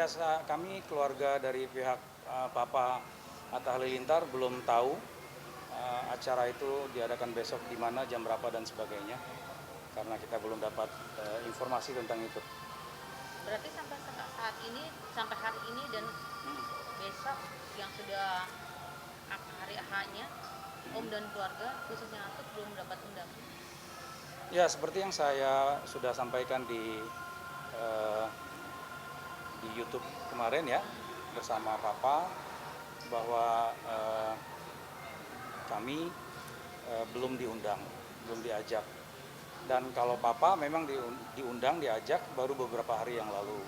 Ya, kami keluarga dari pihak Papa Atta Halilintar belum tahu acara itu diadakan besok di mana, jam berapa dan sebagainya, karena kita belum dapat informasi tentang itu. Berarti sampai saat ini, sampai hari ini dan besok yang sudah hari H-nya, Om dan keluarga khususnya Atut belum dapat undangan. Ya, seperti yang saya sudah sampaikan eh, di YouTube kemarin ya, bersama Papa, bahwa kami belum diundang, belum diajak. Dan kalau Papa memang diundang, diajak baru beberapa hari yang lalu,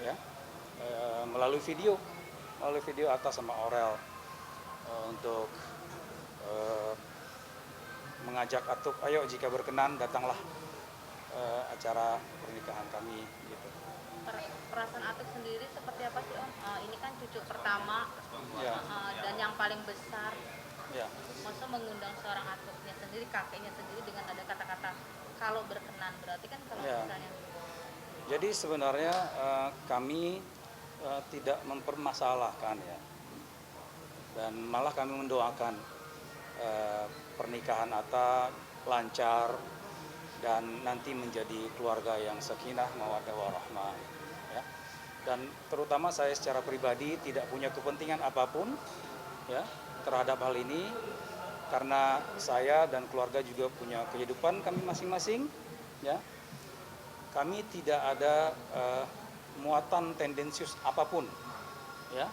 ya, melalui video Atta sama Aurel untuk mengajak Atuk, ayo jika berkenan datanglah acara pernikahan kami, gitu. Perasaan Atut sendiri seperti apa sih Om? Ini kan cucu pertama Ya, dan yang paling besar. ya. Masa mengundang seorang Atutnya sendiri, kakeknya sendiri dengan ada kata-kata kalau berkenan, berarti kan kalau Ya. misalnya. Jadi sebenarnya kami tidak mempermasalahkan ya, dan malah kami mendoakan pernikahan Atta lancar dan nanti menjadi keluarga yang sakinah mawaddah warahmah, ya. Dan terutama saya secara pribadi tidak punya kepentingan apapun ya terhadap hal ini, karena saya dan keluarga juga punya kehidupan kami masing-masing, ya. Kami tidak ada muatan tendensius apapun, ya.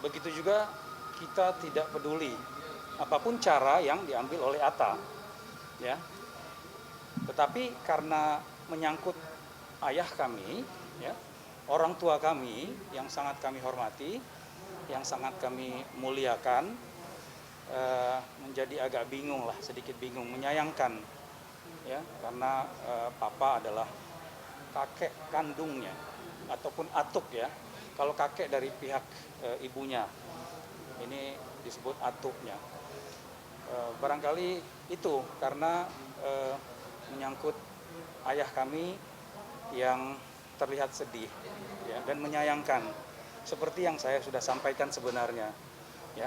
Begitu juga kita tidak peduli apapun cara yang diambil oleh Atta, ya. Tetapi karena menyangkut ayah kami, ya, orang tua kami yang sangat kami hormati, yang sangat kami muliakan, menjadi agak bingung lah, sedikit bingung, menyayangkan, ya, karena Papa adalah kakek kandungnya ataupun atuk, ya. Kalau kakek dari pihak ibunya, ini disebut atuknya. Barangkali itu karena menyangkut ayah kami yang terlihat sedih, ya, dan menyayangkan, seperti yang saya sudah sampaikan sebenarnya, ya.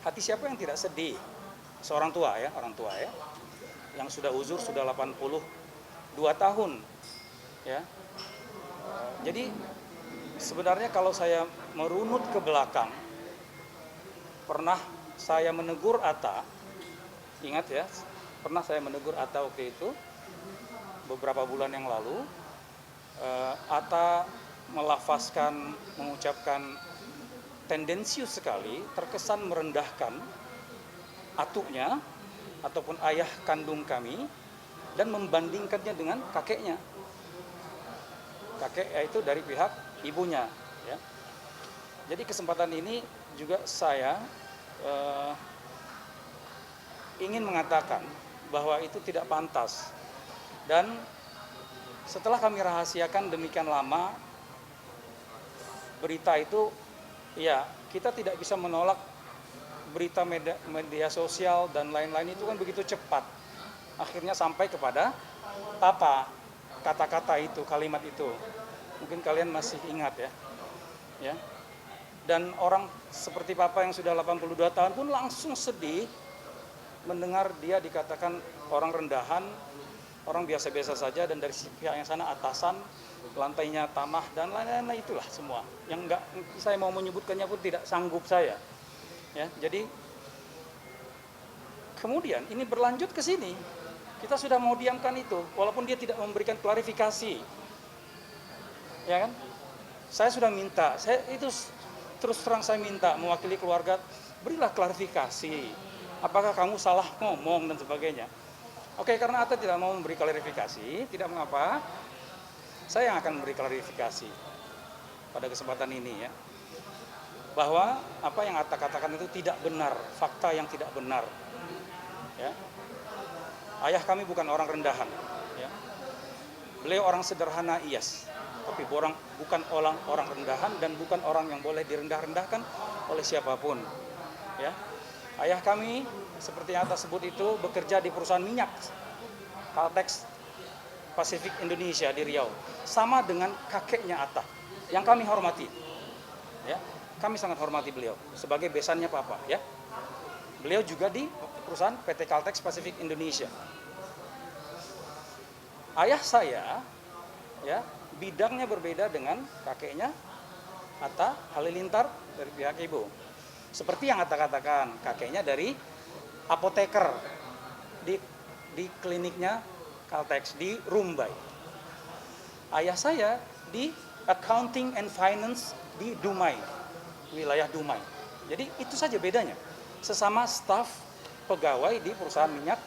Hati siapa yang tidak sedih? Seorang tua ya, orang tua ya, yang sudah uzur, sudah 82 tahun, ya. Jadi sebenarnya kalau saya merunut ke belakang, pernah saya menegur Atta, ingat ya, pernah saya menegur Atta waktu itu beberapa bulan yang lalu. Atta melafazkan, mengucapkan tendensius sekali, terkesan merendahkan atuknya ataupun ayah kandung kami dan membandingkannya dengan kakeknya, kakek yaitu dari pihak ibunya, ya. Jadi kesempatan ini juga saya ingin mengatakan bahwa itu tidak pantas, dan setelah kami rahasiakan demikian lama berita itu, ya, kita tidak bisa menolak berita media sosial dan lain-lain itu kan begitu cepat. Akhirnya sampai kepada Papa kata-kata itu, kalimat itu. Mungkin kalian masih ingat ya. Ya. Dan orang seperti Papa yang sudah 82 tahun pun langsung sedih mendengar dia dikatakan orang rendahan, orang biasa-biasa saja, dan dari pihak yang sana atasan, lantainya tanah dan lain-lain, itulah semua yang enggak saya mau menyebutkannya pun tidak sanggup saya, ya. Jadi kemudian ini berlanjut ke sini, kita sudah mau diamkan itu walaupun dia tidak memberikan klarifikasi, ya kan. Saya sudah minta, saya itu terus terang saya minta mewakili keluarga, berilah klarifikasi, apakah kamu salah ngomong dan sebagainya. Oke, karena Atta tidak mau memberi klarifikasi, tidak mengapa, saya yang akan memberi klarifikasi pada kesempatan ini, ya, bahwa apa yang Atta katakan itu tidak benar, fakta yang tidak benar, ya. Ayah kami bukan orang rendahan, ya. Beliau orang sederhana, yes, tapi bukan orang rendahan dan bukan orang yang boleh direndah-rendahkan oleh siapapun, ya. Ayah kami seperti yang Atta sebut itu bekerja di perusahaan minyak, Caltex, Pacific Indonesia di Riau, sama dengan kakeknya Atta, yang kami hormati. Ya, kami sangat hormati beliau sebagai besannya Papa. Ya, beliau juga di perusahaan PT Caltex Pacific Indonesia. Ayah saya, ya, bidangnya berbeda dengan kakeknya Atta Halilintar dari pihak ibu. Seperti yang Atta katakan, kakeknya dari apoteker di kliniknya Caltex di Rumbai. Ayah saya di accounting and finance di Dumai, wilayah Dumai. Jadi itu saja bedanya. Sesama staf pegawai di perusahaan minyak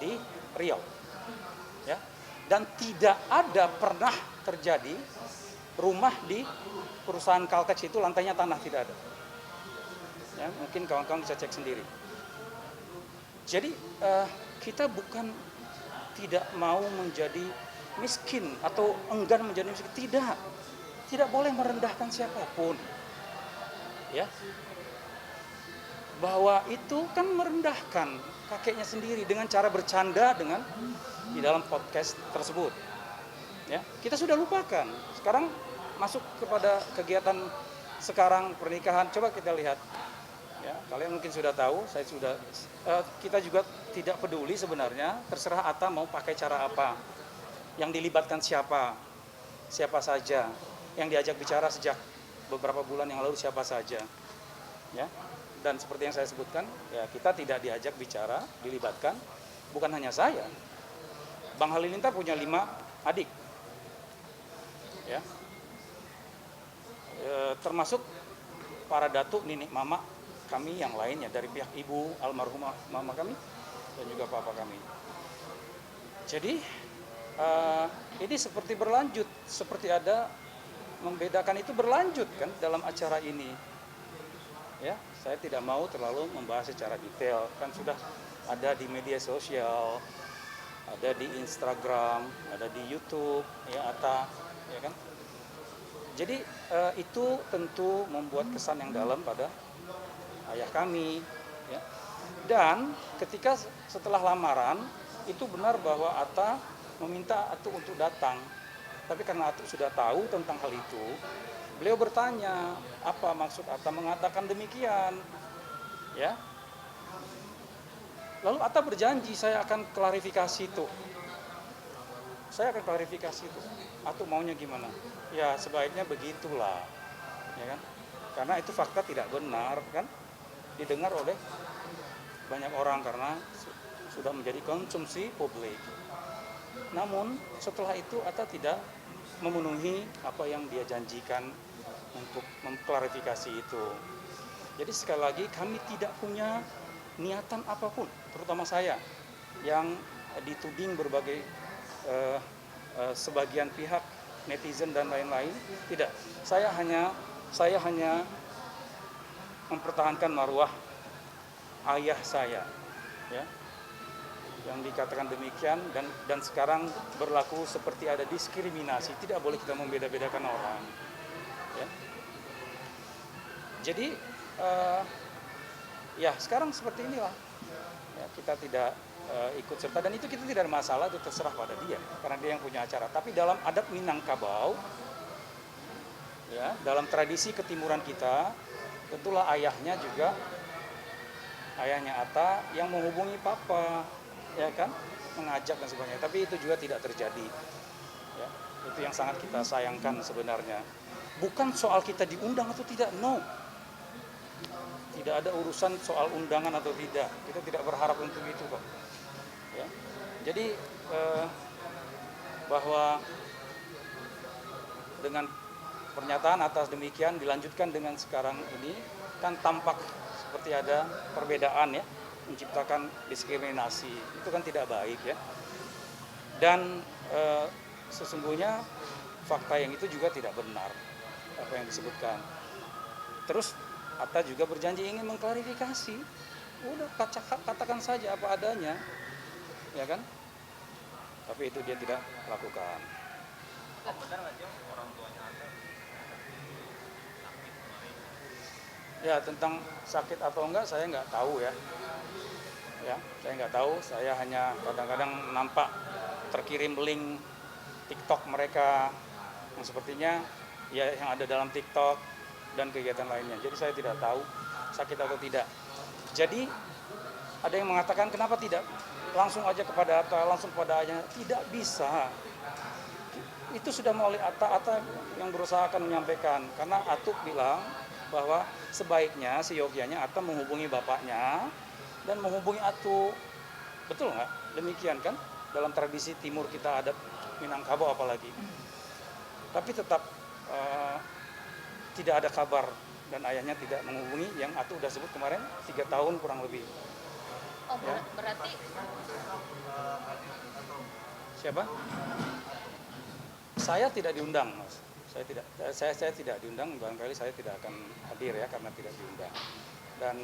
di Riau. Ya. Dan tidak ada pernah terjadi rumah di perusahaan Caltex itu lantainya tanah, tidak ada. Ya, mungkin kawan-kawan bisa cek sendiri. Jadi kita bukan tidak mau menjadi miskin atau enggan menjadi miskin, tidak boleh merendahkan siapapun, ya, bahwa itu kan merendahkan kakeknya sendiri dengan cara bercanda dengan di dalam podcast tersebut, ya. Kita sudah lupakan, sekarang masuk kepada kegiatan sekarang pernikahan. Coba kita lihat, ya, kalian mungkin sudah tahu, kita juga tidak peduli sebenarnya, terserah Atta mau pakai cara apa, yang dilibatkan siapa saja, yang diajak bicara sejak beberapa bulan yang lalu siapa saja, ya. Dan seperti yang saya sebutkan, ya, kita tidak diajak bicara, dilibatkan, bukan hanya saya. Bang Halilintar punya 5 adik, ya, termasuk para datuk, nenek, mama kami yang lainnya dari pihak ibu almarhumah mama kami dan juga papa kami. Jadi ini seperti berlanjut, seperti ada membedakan itu berlanjut kan dalam acara ini. Ya, saya tidak mau terlalu membahas secara detail, kan sudah ada di media sosial, ada di Instagram, ada di YouTube, ya, Atta, ya kan. Jadi itu tentu membuat kesan yang dalam pada ayah kami, ya. Dan ketika setelah lamaran itu benar bahwa Atta meminta Atu untuk datang, tapi karena Atu sudah tahu tentang hal itu, beliau bertanya apa maksud Atta mengatakan demikian, ya. Lalu Atta berjanji saya akan klarifikasi itu, Atu maunya gimana? Ya sebaiknya begitulah, ya kan? Karena itu fakta tidak benar, kan? Didengar oleh banyak orang karena sudah menjadi konsumsi publik. Namun setelah itu Atta tidak memenuhi apa yang dia janjikan untuk mengklarifikasi itu. Jadi sekali lagi kami tidak punya niatan apapun, terutama saya yang dituding berbagai sebagian pihak netizen dan lain-lain. Tidak, saya hanya mempertahankan marwah ayah saya, ya, yang dikatakan demikian, dan sekarang berlaku seperti ada diskriminasi. Tidak boleh kita membeda-bedakan orang, ya. Jadi ya sekarang seperti inilah, ya, kita tidak ikut serta, dan itu kita tidak ada masalah, itu terserah pada dia karena dia yang punya acara. Tapi dalam adat Minangkabau, ya, dalam tradisi ketimuran kita, tentulah ayahnya Atta yang menghubungi papa, ya kan, mengajak dan sebagainya. Tapi itu juga tidak terjadi, ya. Itu yang sangat kita sayangkan sebenarnya. Bukan soal kita diundang atau tidak, no, tidak ada urusan soal undangan atau tidak. Kita tidak berharap untuk itu kok, ya. Jadi bahwa dengan pernyataan atas demikian dilanjutkan dengan sekarang ini, kan tampak seperti ada perbedaan, ya, menciptakan diskriminasi. Itu kan tidak baik, ya. Dan sesungguhnya fakta yang itu juga tidak benar apa yang disebutkan. Terus Atta juga berjanji ingin mengklarifikasi. Udah katakan saja apa adanya, ya kan? Tapi itu dia tidak lakukan. Benar nggak Jom orang tuanya Atta sakit kemarin? Ya, tentang sakit atau enggak saya nggak tahu, ya. Ya, saya nggak tahu. Saya hanya kadang-kadang nampak terkirim link TikTok mereka yang sepertinya ya yang ada dalam TikTok dan kegiatan lainnya. Jadi saya tidak tahu sakit atau tidak. Jadi ada yang mengatakan kenapa tidak langsung aja kepada Atta, langsung kepada ayahnya. Tidak bisa. Itu sudah melalui Atta yang berusaha akan menyampaikan. Karena Atuk bilang bahwa sebaiknya si Yogyanya Atta menghubungi bapaknya dan menghubungi Atuk. Betul nggak? Demikian kan? Dalam tradisi timur kita adat Minangkabau apalagi. Tapi tetap tidak ada kabar dan ayahnya tidak menghubungi yang Atuk udah sebut kemarin 3 tahun kurang lebih. Oh, berarti Siapa? Saya tidak diundang, Mas. Saya tidak diundang, barangkali saya tidak akan hadir ya karena tidak diundang. Dan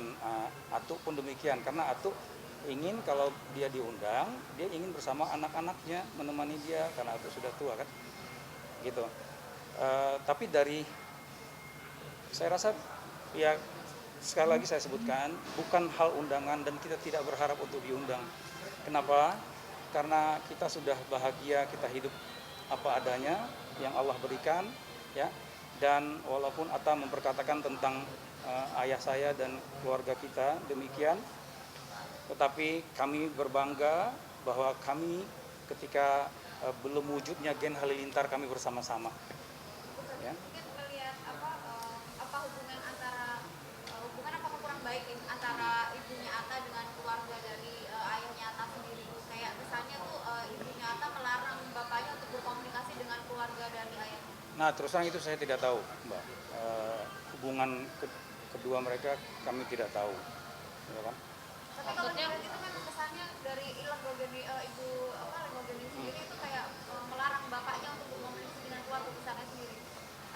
Atuk pun demikian karena Atuk ingin kalau dia diundang, dia ingin bersama anak-anaknya menemani dia karena Atuk sudah tua kan. Gitu. Tapi saya rasa ya sekali lagi saya sebutkan bukan hal undangan dan kita tidak berharap untuk diundang. Kenapa? Karena kita sudah bahagia, kita hidup apa adanya yang Allah berikan ya. Dan walaupun Atta memperkatakan tentang ayah saya dan keluarga kita demikian, tetapi kami berbangga bahwa kami ketika belum wujudnya Gen Halilintar kami bersama-sama. Ya. Mungkin melihat apa hubungan antara hubungan apakah kurang baik antara ibunya Atta dengan keluarga dari ayahnya Atta sendiri. Kayak misalnya tuh ibunya Atta melarang bapaknya untuk berkomunikasi dengan keluarga dari ayahnya. Nah terus terang itu saya tidak tahu, Mbak. Hubungan kedua mereka kami tidak tahu, ya kan? Tapi kalau dilihat itu kan kesannya dari Lenggogeni ibu Lenggogeni sendiri itu kayak melarang bapaknya untuk berkomunikasi dengan keluarga besarnya sendiri.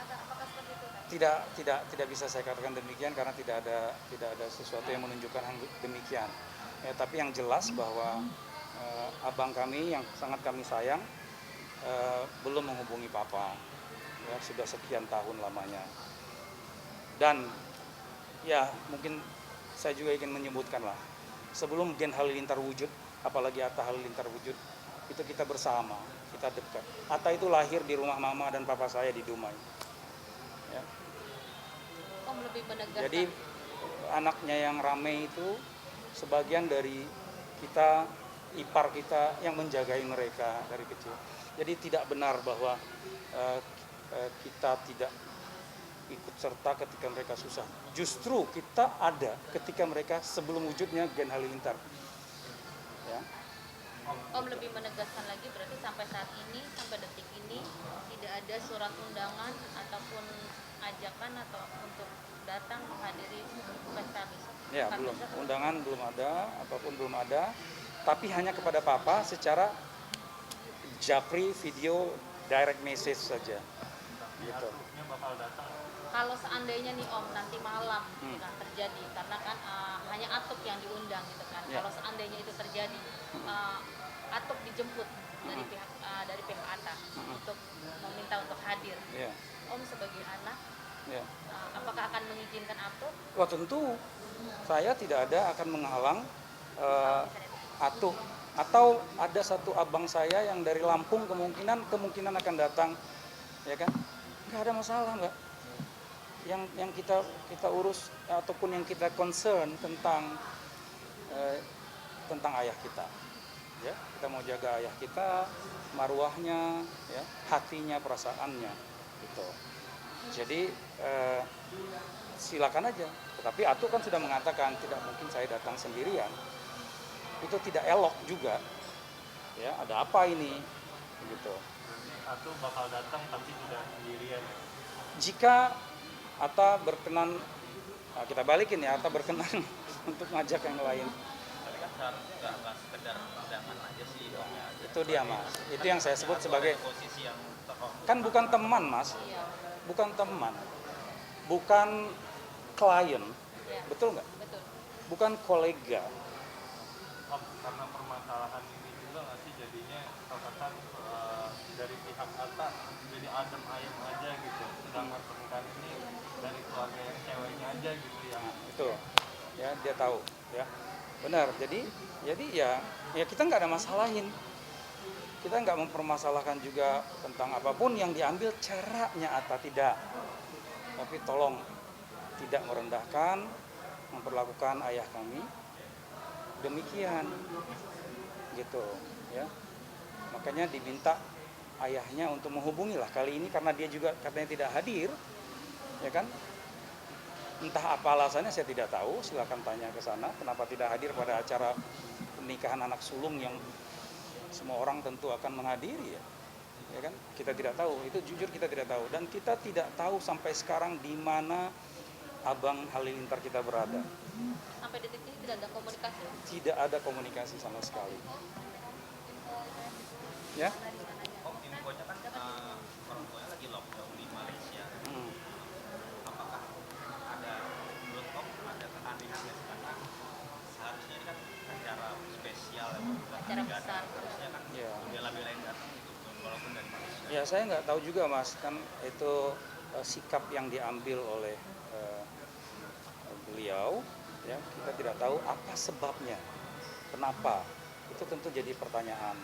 Apakah seperti itu kan? Tidak bisa saya katakan demikian karena tidak ada sesuatu yang menunjukkan hal demikian. Ya, tapi yang jelas bahwa abang kami yang sangat kami sayang belum menghubungi papa. Ya, sudah sekian tahun lamanya. Dan ya mungkin saya juga ingin menyebutkan lah, sebelum Gen Halilintar wujud, apalagi Atta Halilintar wujud, itu kita bersama, kita dekat. Atta itu lahir di rumah mama dan papa saya di Dumai. Ya. Om lebih menegaskan. Jadi anaknya yang rame itu sebagian dari kita, ipar kita yang menjagai mereka dari kecil. Jadi tidak benar bahwa kita tidak ikut serta ketika mereka susah. Justru kita ada ketika mereka sebelum wujudnya Gen Halilintar. Ya. Om lebih menegaskan lagi berarti sampai saat ini, sampai detik ini tidak ada surat undangan ataupun ajakan atau untuk datang menghadiri pesta misa. Ya, belum. Undangan belum ada, apapun belum ada. Tapi hanya kepada papa secara japri video direct message saja. Gitu. Bakal datang. Kalau seandainya nih Om nanti malam nah, terjadi karena kan hanya Atuk yang diundang gitu kan. Ya. Kalau seandainya itu terjadi Atuk dijemput dari pihak Atta untuk meminta untuk hadir. Ya. Om sebagai anak Ya. apakah akan mengizinkan Atuk? Wah tentu saya tidak ada akan menghalang Atuk atau ada satu abang saya yang dari Lampung kemungkinan akan datang, ya kan? Nggak ada masalah nggak. Yang kita urus ataupun yang kita concern tentang ayah kita, ya kita mau jaga ayah kita, marwahnya, ya hatinya, perasaannya, gitu. Jadi silakan aja. Tetapi Atuk kan sudah mengatakan tidak mungkin saya datang sendirian. Itu tidak elok juga. Ya, ada apa ini? Gitu. Atuk bakal datang tapi tidak sendirian. Jika Atta berkenan, nah kita balikin ya, Atta berkenan untuk ngajak yang lain. Tapi kan seharusnya nggak sekedar undangan aja sih Om ya. Itu dia Mas. Itu yang saya sebut sebagai posisi yang terhormat. kan bukan teman Mas, Iya. bukan teman, bukan klien, Iya. betul nggak? Betul. Bukan kolega. Om, karena permasalahan ini juga nggak sih jadinya katakan dari pihak Atta jadi adem ayem aja gitu. Sedangkan pernikahan ini dari keluarga yang ceweknya aja gitu yang Itu ya dia tahu ya benar. Jadi ya kita nggak ada masalahin kita nggak mempermasalahkan juga tentang apapun yang diambil caranya Atta, tidak. Tapi tolong tidak merendahkan, memperlakukan ayah kami demikian, gitu ya. Makanya diminta ayahnya untuk menghubungi lah kali ini karena dia juga katanya tidak hadir, ya kan? Entah apa alasannya saya tidak tahu, silakan tanya ke sana kenapa tidak hadir pada acara pernikahan anak sulung yang semua orang tentu akan menghadiri ya kan? Kita tidak tahu, itu jujur kita tidak tahu, dan kita tidak tahu sampai sekarang di mana Abang Halilintar kita berada. Sampai detik ini tidak ada komunikasi. Tidak ada komunikasi sama sekali. Ya? Oh, infonya kan orang tuanya lagi lockdown di Malaysia. Apakah ada menurut Om ada keanehannya karena seharusnya ini kan acara spesial ya, Acara besar. harusnya kan Ya. bela-belain datang gitu walaupun dari Malaysia. Ya saya nggak tahu juga Mas, kan itu sikap yang diambil oleh beliau, ya kita tidak tahu apa sebabnya, kenapa, itu tentu jadi pertanyaan.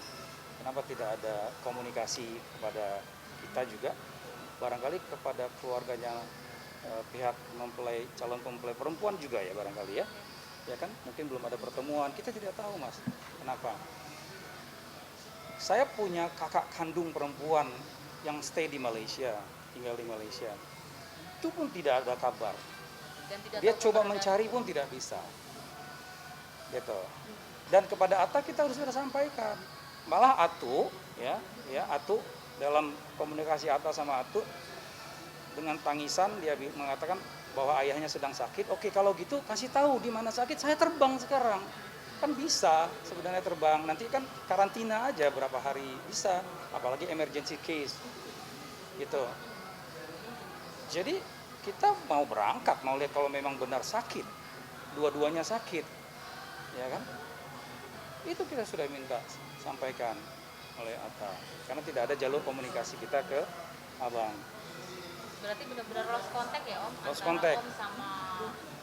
Kenapa tidak ada komunikasi kepada kita juga, barangkali kepada keluarganya pihak mempelai, calon mempelai perempuan juga ya barangkali ya kan, mungkin belum ada pertemuan, kita tidak tahu Mas, kenapa. Saya punya kakak kandung perempuan yang stay di Malaysia, tinggal di Malaysia, itu pun tidak ada kabar. Dan tidak Dia tahu coba keberadaan. mencari pun tidak bisa, gitu. Dan kepada Atta kita harus sudah sampaikan. Malah Atu, ya Atu dalam komunikasi Atta sama Atu dengan tangisan dia mengatakan bahwa ayahnya sedang sakit. Oke, kalau gitu kasih tahu di mana sakit, saya terbang sekarang. Kan bisa sebenarnya terbang. Nanti kan karantina aja berapa hari bisa, apalagi emergency case, gitu. Jadi kita mau berangkat, mau lihat kalau memang benar sakit, dua-duanya sakit, ya kan? Itu kita sudah minta sampaikan oleh Atta, karena tidak ada jalur komunikasi kita ke Abang. Berarti benar-benar lost contact ya Om? Lost Antara contact. Om sama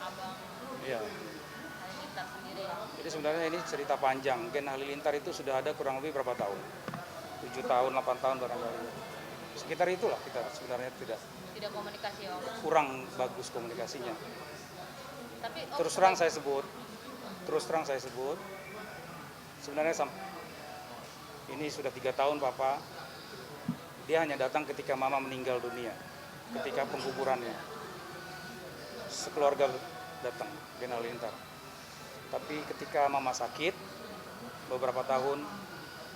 Abang Iya. Halilintar sendiri ya? Jadi sebenarnya ini cerita panjang. Gen Halilintar itu sudah ada kurang lebih berapa tahun? 7 tahun, 8 tahun barangkali. Sekitar itulah kita sebenarnya Tidak komunikasi ya Om? kurang bagus komunikasinya. Tapi Om Terus terang saya sebut, sebenarnya ini sudah 3 tahun Papa, dia hanya datang ketika Mama meninggal dunia, ketika pengkuburannya, sekeluarga datang, Gen Halilintar. Tapi ketika Mama sakit, beberapa tahun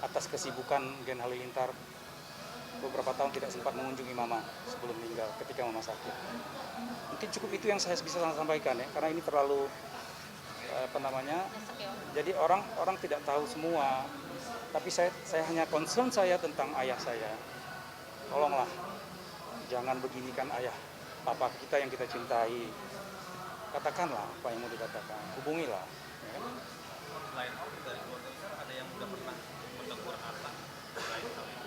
atas kesibukan Gen Halilintar, beberapa tahun tidak sempat mengunjungi Mama sebelum meninggal ketika Mama sakit. Mungkin cukup itu yang saya bisa sampaikan ya, karena ini terlalu nyesek ya Om? jadi orang tidak tahu semua. Tapi saya hanya concern saya tentang ayah saya. Tolonglah, jangan beginikan ayah papa kita yang kita cintai. Katakanlah apa yang mau dikatakan, hubungilah. Ya kan? Selain Om dari keluarga besar ada yang udah pernah menegur Atta selain hal itu.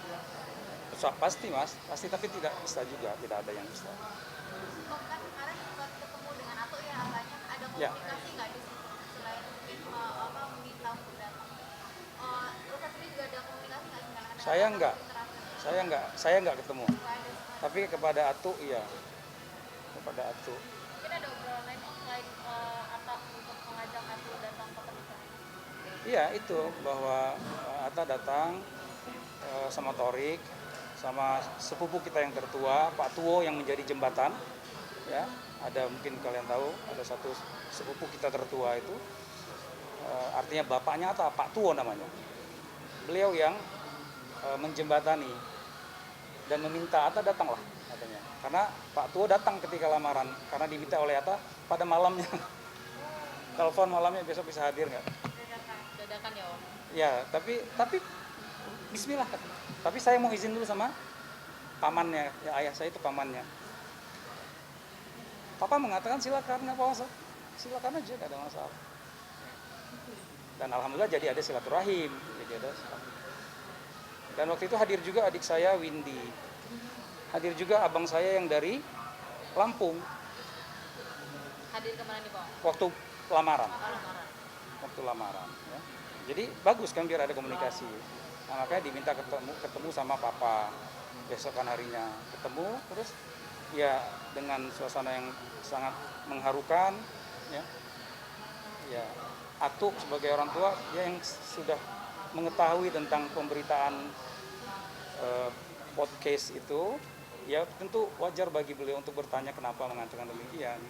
Pasti Mas, pasti, tapi tidak bisa juga, tidak ada yang bisa. Om kan kemarin sempat ketemu dengan Atu ya, Atanya ada Ya. komunikasi nggak di situ selain mungkin meminta untuk datang? Ustaz sendiri juga ada komunikasi nggak dengan anak-anak? Saya enggak. Interaksi? Saya enggak ketemu. Nggak ada sama. Tapi kepada Atu iya. Kepada Atu. Mungkin ada obrolan lain Om selain Atta untuk mengajak Atu datang ke pernikahan? Iya, itu bahwa Atta datang sama Torik, sama sepupu kita yang tertua, Pak Tuwo yang menjadi jembatan. Ya, ada mungkin kalian tahu, ada satu sepupu kita tertua itu, artinya bapaknya Atta, Pak Tuwo namanya. Beliau yang menjembatani dan meminta Atta datanglah katanya. Karena Pak Tuwo datang ketika lamaran, karena diminta oleh Atta pada malamnya. Telepon malamnya, besok bisa hadir nggak? Dadakan ya Om? Ya, tapi bismillah. Tapi saya mau izin dulu sama pamannya, ya ayah saya itu pamannya. Papa mengatakan silakan, nggak apa-apa, silakan aja, nggak ada masalah. Dan alhamdulillah jadi ada silaturahim, jadi ada. Dan waktu itu hadir juga adik saya Windy, hadir juga abang saya yang dari Lampung Hadir kemana nih Pak? waktu lamaran. Oh, lamaran. Waktu lamaran ya. Jadi bagus kan biar ada komunikasi. Nah, makanya diminta ketemu sama papa besokan harinya, ketemu terus ya dengan suasana yang sangat mengharukan, ya. Ya, Atuk sebagai orang tua ya yang sudah mengetahui tentang pemberitaan podcast itu, ya tentu wajar bagi beliau untuk bertanya kenapa mengatakan demikian.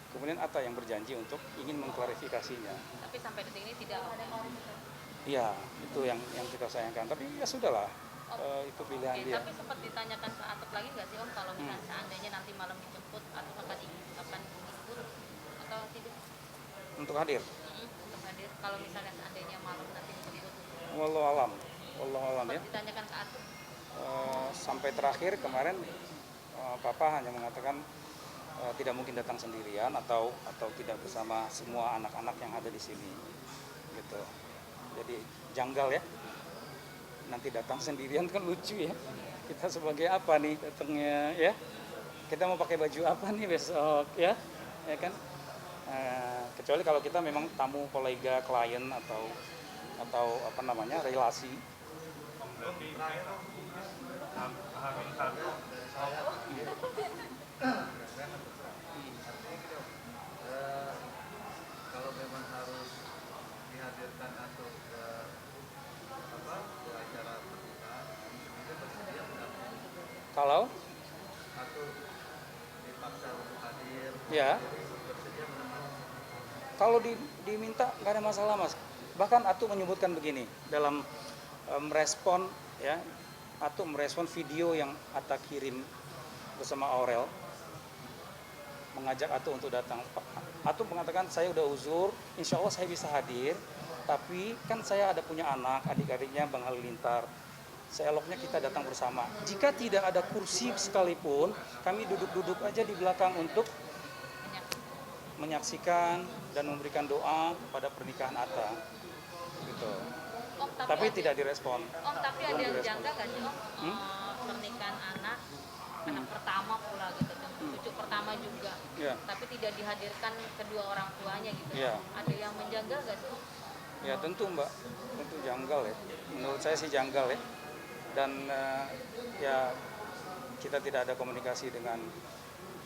Kemudian Atta yang berjanji untuk ingin mengklarifikasinya. Tapi sampai detik ini tidak ada. Iya, itu yang kita sayangkan. Tapi ya sudahlah, itu pilihan Oke, dia. tapi sempat ditanyakan ke Atuk lagi nggak sih Om kalau misalnya seandainya nanti malam dijemput Atuk akan ikut atau tidak? Untuk hadir. Untuk hadir kalau misalnya seandainya malam nanti dijemput. Wallahu alam ya. Sempat ditanyakan ke Atuk. Sampai terakhir kemarin Papa hanya mengatakan tidak mungkin datang sendirian atau tidak bersama semua anak-anak yang ada di sini, gitu. Jadi janggal ya. Nanti datang sendirian kan lucu ya. Kita sebagai apa nih datangnya ya? Kita mau pakai baju apa nih besok ya? Ya kan? Kecuali kalau kita memang tamu kolega, klien atau apa namanya relasi. Berarti Hamin satu kalau memang harus dihadirkan atau ke acara pernikahan, itu bersedia mendapat Kalau atau dipaksa untuk hadir, ya bersedia menemani. kalau diminta nggak ada masalah mas. Bahkan Atuk menyebutkan begini dalam merespon ya, Atuk merespon video yang Atta kirim bersama Aurel mengajak Atuk untuk datang. Atuk mengatakan saya udah uzur, insya Allah saya bisa hadir, tapi kan saya ada punya anak, adik-adiknya Bang Halilintar. Seeloknya kita datang bersama. Jika tidak ada kursi sekalipun, kami duduk-duduk aja di belakang untuk menyaksikan dan memberikan doa pada pernikahan Atta. Gitu. Om, Tapi tidak direspon. Om, tapi ada Belum yang direspon. jangka nggak sih Om? Pernikahan anak pertama pula gitu, cucu pertama juga. Ya. Tapi tidak dihadirkan kedua orang tuanya gitu. Ya. Ada yang menjanggal nggak sih? Ya tentu Mbak, tentu janggal ya. Menurut saya sih janggal ya. Dan ya kita tidak ada komunikasi dengan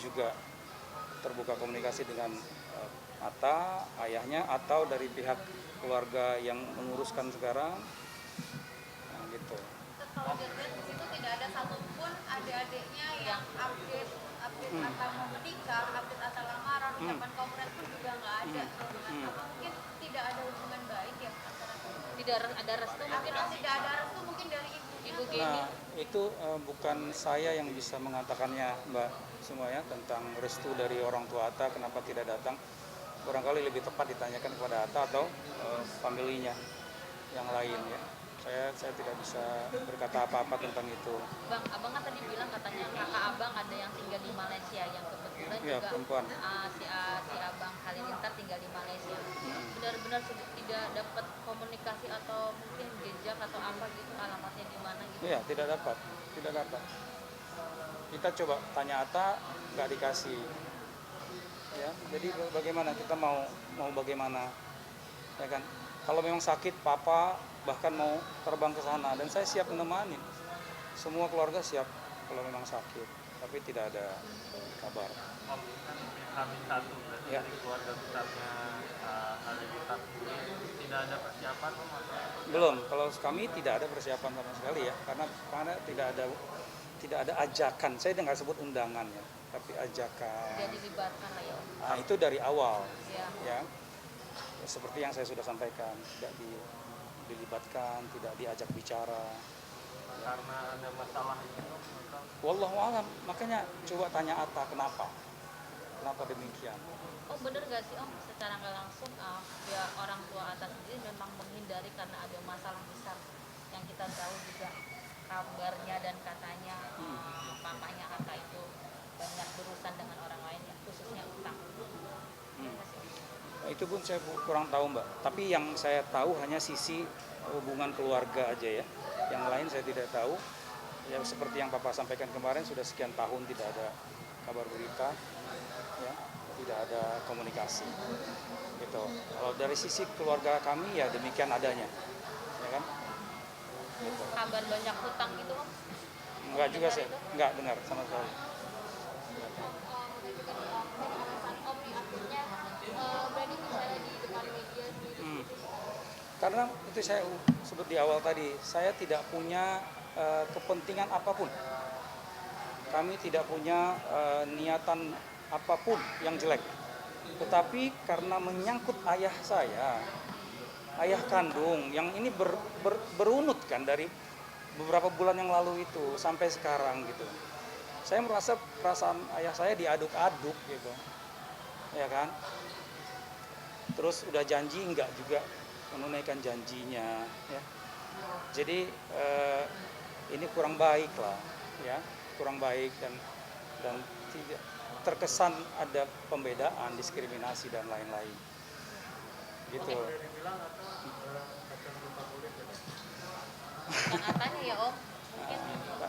juga terbuka komunikasi dengan Atta, ayahnya atau dari pihak keluarga yang menguruskan sekarang. Nah, gitu. Terus kalau dilihat di situ tidak ada satupun adik-adiknya yang update atau mau menikah, update atau lamaran, ucapan kongres pun juga nggak ada. Apa mungkin tidak ada hubungan baik ya antara Tidak ada restu mungkin atau Om? tidak ada restu mungkin dari ibunya? Ibu Geni. Nah, itu bukan saya yang bisa mengatakannya Mbak semua ya tentang restu dari orang tua Atta kenapa tidak datang. Barangkali lebih tepat ditanyakan kepada Atta atau familinya yang lain ya. Saya tidak bisa berkata apa-apa tentang itu. Bang, abang kan tadi bilang katanya kakak abang ada yang tinggal di Malaysia yang kebetulan Ya, juga perempuan. si abang Halilintar tinggal di Malaysia. Benar-benar tidak dapat komunikasi atau mungkin jejak atau apa gitu alamatnya di mana gitu. Iya, tidak dapat. Kita coba tanya Atta, nggak dikasih. Ya, jadi bagaimana kita mau bagaimana, ya kan? Kalau memang sakit, papa bahkan mau terbang ke sana dan saya siap menemani. Semua keluarga siap kalau memang sakit, tapi tidak ada kabar. Om Hamin satu berarti Ya. dari keluarga besarnya Halilintar ini tidak ada persiapan Om atau Belum, kalau kami tidak ada persiapan sama sekali ya, karena tidak ada ajakan. Saya nggak sebut undangan ya, tapi ajakan. Dia dilibatkan lah ya Om. Nah, itu dari awal, Ya. ya. Seperti yang saya sudah sampaikan, tidak dilibatkan, tidak diajak bicara. karena ada masalah itu Om, atau Wallahu alam, makanya coba tanya Atta kenapa demikian. Oh bener gak sih Om, secara nggak langsung ya orang tua atas sendiri memang menghindari karena ada masalah besar yang kita tahu juga kabarnya dan katanya papanya Atta itu banyak berurusan dengan orang lain ya, khususnya utang. Itu pun saya kurang tahu Mbak, tapi yang saya tahu hanya sisi hubungan keluarga aja ya. Yang lain saya tidak tahu. Ya seperti yang Papa sampaikan kemarin, sudah sekian tahun tidak ada kabar berita, ya, tidak ada komunikasi. Gitu. Kalau dari sisi keluarga kami ya demikian adanya, ya kan? Gitu. kabar banyak hutang gitu Om? Enggak juga Dengar sih, itu? enggak dengar sama sekali. Mungkin juga mungkin alasan Om nih akhirnya berani bicara di depan media sendiri. Hmm. Karena itu saya sebut di awal tadi, saya tidak punya kepentingan apapun. Kami tidak punya niatan apapun yang jelek. Tetapi karena menyangkut ayah saya, ayah kandung, yang ini berunut kan dari beberapa bulan yang lalu itu sampai sekarang gitu. Saya merasa perasaan ayah saya diaduk-aduk gitu, ya kan. Terus udah janji enggak juga menunaikan janjinya, ya. Jadi ini kurang baik lah, ya, kurang baik dan tidak terkesan ada pembedaan, diskriminasi dan lain-lain, gitu. Tentang apanya ya Om? Mungkin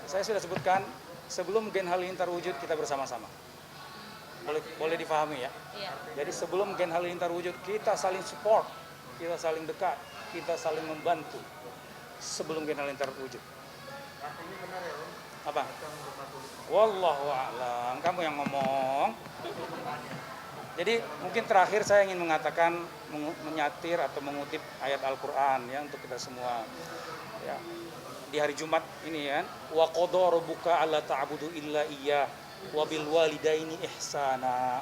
Saya sudah sebutkan sebelum Gen Halilintar wujud kita bersama-sama. Boleh difahami ya. iya. Jadi sebelum Gen Halilintar wujud kita saling support, kita saling dekat, kita saling membantu. Sebelum Gen Halilintar wujud. Apa? Wallahu a'lam. Kamu yang ngomong. Jadi mungkin terakhir saya ingin mengatakan, menyatir atau mengutip ayat Al-Quran ya untuk kita semua. Ya. Di hari Jumat ini ya, wa qadha rabbuka alla ta'budu illa iyyah wa bil walidaini ihsana.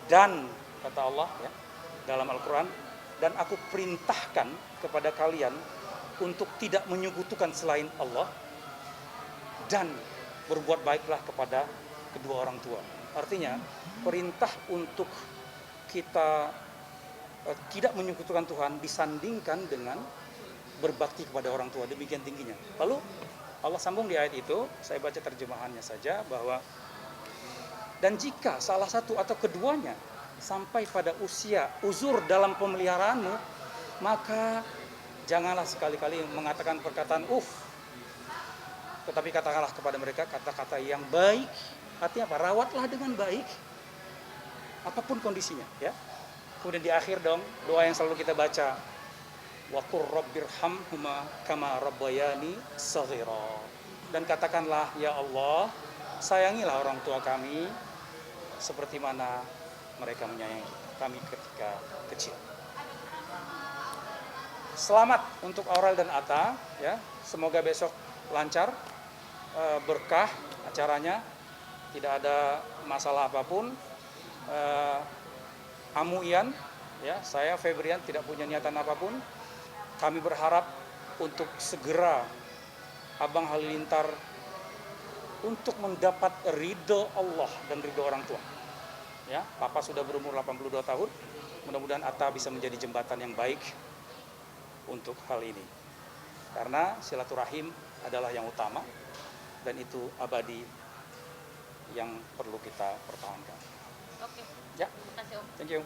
Dan kata Allah ya dalam Al-Quran, dan aku perintahkan kepada kalian untuk tidak menyekutukan selain Allah dan berbuat baiklah kepada kedua orang tua. Artinya perintah untuk kita tidak menyekutukan Tuhan disandingkan dengan berbakti kepada orang tua, demikian tingginya. Lalu Allah sambung di ayat itu, saya baca terjemahannya saja, bahwa dan jika salah satu atau keduanya sampai pada usia uzur dalam pemeliharaanmu, maka janganlah sekali-kali mengatakan perkataan tetapi katakanlah kepada mereka kata-kata yang baik. Artinya apa? Rawatlah dengan baik apapun kondisinya, ya. Kemudian di akhir dong doa yang selalu kita baca, wa qur rabbirhamhuma kama rabbayani shaghira. Dan katakanlah, ya Allah, sayangilah orang tua kami seperti mana mereka menyayangi kami ketika kecil. Selamat untuk Aurel dan Atta ya. Semoga besok lancar, berkah acaranya, tidak ada masalah apapun. Amu Ian ya, saya Febrian tidak punya niatan apapun. Kami berharap untuk segera Abang Halilintar untuk mendapat ridho Allah dan ridho orang tua. Ya, Papa sudah berumur 82 tahun. Mudah-mudahan Atta bisa menjadi jembatan yang baik untuk hal ini. Karena silaturahim adalah yang utama dan itu abadi yang perlu kita pertahankan. Oke. Ya, Terima kasih Om. thank you.